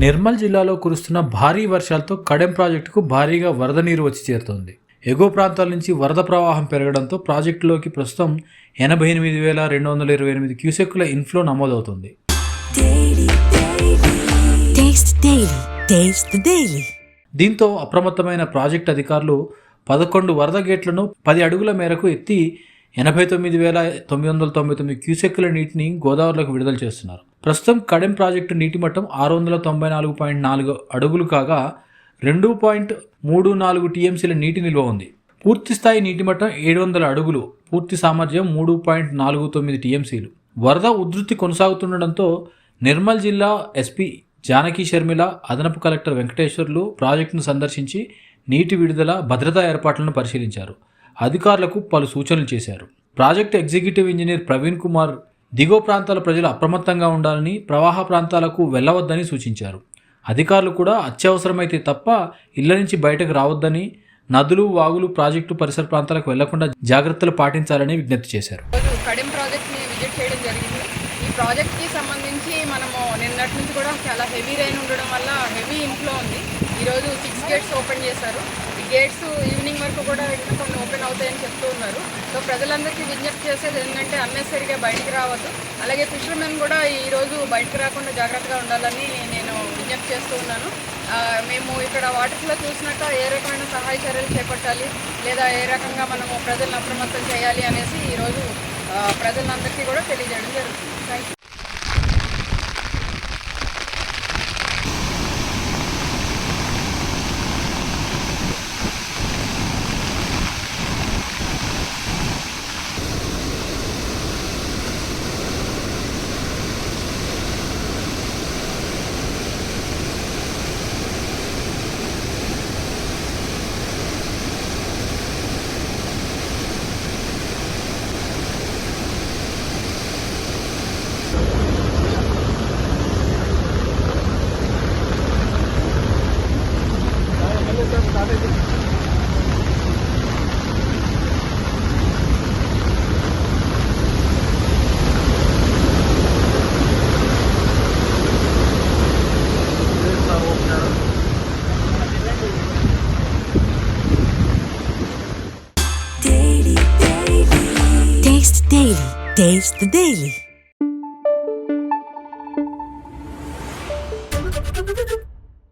నిర్మల్ జిల్లాలో కురుస్తున్న భారీ వర్షాలతో కడెం ప్రాజెక్టుకు భారీగా వరద నీరు వచ్చి చేరుతోంది. ఎగువ ప్రాంతాల నుంచి వరద ప్రవాహం పెరగడంతో ప్రాజెక్టులోకి ప్రస్తుతం 88,228 క్యూసెక్కుల ఇన్ఫ్లో నమోదవుతోంది. దీంతో అప్రమత్తమైన ప్రాజెక్టు అధికారులు 11 వరద గేట్లను 10 అడుగుల మేరకు ఎత్తి 89,999 క్యూసెక్కుల నీటిని గోదావరిలోకి విడుదల చేస్తున్నారు. ప్రస్తుతం కడెం ప్రాజెక్టు నీటి మట్టం 694.4 అడుగులు కాగా 2.34 టీఎంసీల నీటి నిల్వ ఉంది. పూర్తిస్థాయి నీటి మట్టం 700 అడుగులు, పూర్తి సామర్థ్యం 3.49 టీఎంసీలు. వరద ఉధృతి కొనసాగుతుండటంతో నిర్మల్ జిల్లా ఎస్పీ జానకి షర్మిల, అదనపు కలెక్టర్ వెంకటేశ్వర్లు ప్రాజెక్టును సందర్శించి నీటి విడుదల, భద్రతా ఏర్పాట్లను పరిశీలించారు. అధికారులకు పలు సూచనలు చేశారు. Project executive engineer Praveen Kumar దిగువ ప్రాంతాల ప్రజలు అప్రమత్తంగా ఉండాలని, ప్రవాహ ప్రాంతాలకు వెళ్లవద్దని సూచించారు. అధికారులు కూడా అత్యవసరమైతే తప్ప ఇళ్ల నుంచి బయటకు రావద్దని, నదులు, వాగులు, ప్రాజెక్టు పరిసర ప్రాంతాలకు వెళ్లకుండా జాగ్రత్తలు పాటించాలని విజ్ఞప్తి చేశారు. కడెం ప్రాజెక్ట్ని విజిట్ చేయడం జరిగింది. ఈ ప్రాజెక్ట్కి సంబంధించి మనము నిన్నటి నుంచి కూడా చాలా హెవీ రైన్ ఉండడం వల్ల హెవీ ఇన్ఫ్లో ఉంది. ఈరోజు 6 గేట్స్ ఓపెన్ చేశారు. ఈ గేట్స్ ఈవినింగ్ వరకు కూడా ఇంకా కొన్ని ఓపెన్ అవుతాయని చెప్తూ ఉన్నారు. సో ప్రజలందరికీ విజ్ఞప్తి చేసేది ఏంటంటే అన్నెసరీగా బయటికి రావద్దు. అలాగే ఫిషర్మెన్ కూడా ఈరోజు బయటకు రాకుండా జాగ్రత్తగా ఉండాలని నేను విజ్ఞప్తి చేస్తూ ఉన్నాను. మేము ఇక్కడ వాటర్లో చూసినట్టు ఏ రకమైన సహాయ చర్యలు చేపట్టాలి, లేదా ఏ రకంగా మనము ప్రజలను అప్రమత్తం చేయాలి అనేసి ఈరోజు ప్రజలందరికీ కూడా తెలియజేయడం జరుగుతుంది. Thank you. Taste the Daily.